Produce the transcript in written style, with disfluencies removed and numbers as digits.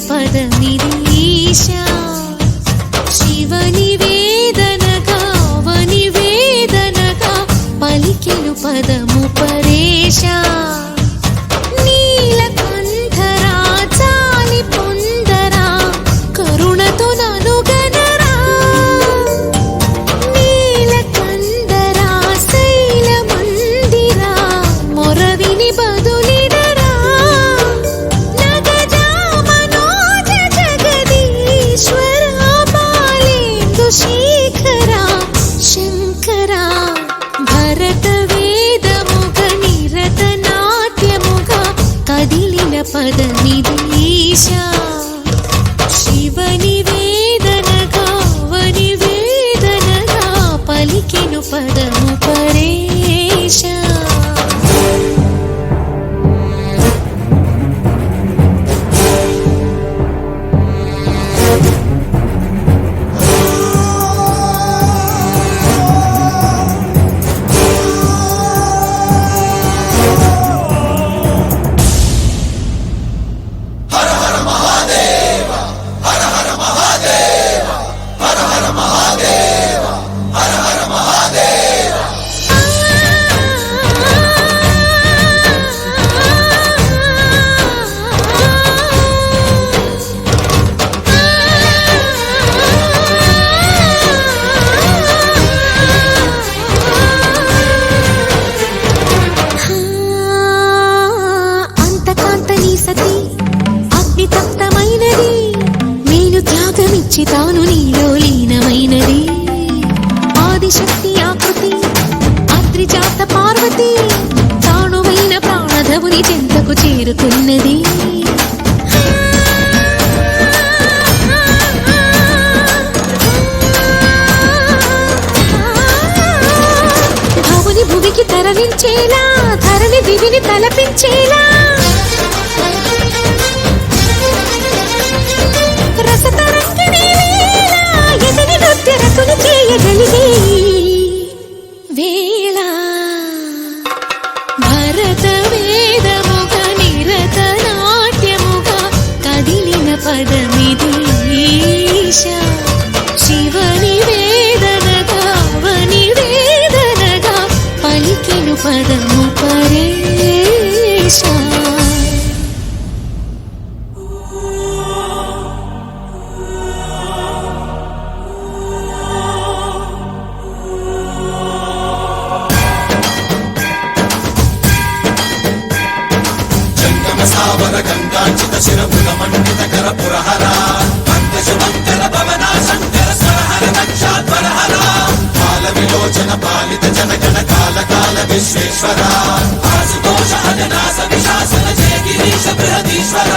పదమిది ఈశా శివని వేదనగా వని వేదనగా పలికెను పదము పరేశా నీలకంఠరా చాలి పొందరా కరుణతో ననుగనరా నీలకంఠరా శైల మందిరా మొరవిని బదులిడరా నగజా మనోజ జగదీశ్వరా బాలేందు శేఖరా శంకరా భరత వేదముగ నిరత నాట్యముగా కదిలిన పదమిది ఈశా శివని వేదనగా వని వేదనగా పలికెను పదము పరేశా తాను నీలో లీనమైనది ఆదిశక్తి ఆకృతి అద్రిజాత పార్వతి తానువైన ప్రాణధవుని చెంతకు చేరుకున్నది భవుని భువికి తరలించేలా ధరణి దివిని తలపించేలా చేయగలిగే వేళ భరత వేదముగ నిరత నాట్యముగా కదిలిన పదమిది ఈశా శివని వేదనగా వని వేదనగా పలికెను పదము పరేశా సావర గంగాచిత శిరముల మండిత కర పురహర పంకజమంకర భవనా శంకర స్వరహర దక్షాధ్వరహర కాల విలోచన పాలిత జనగణ కాల కాల విశ్వేశ్వర ఆశుతోష అజనాశ విశాసన జయ గిరీశ బృహదీశ్వర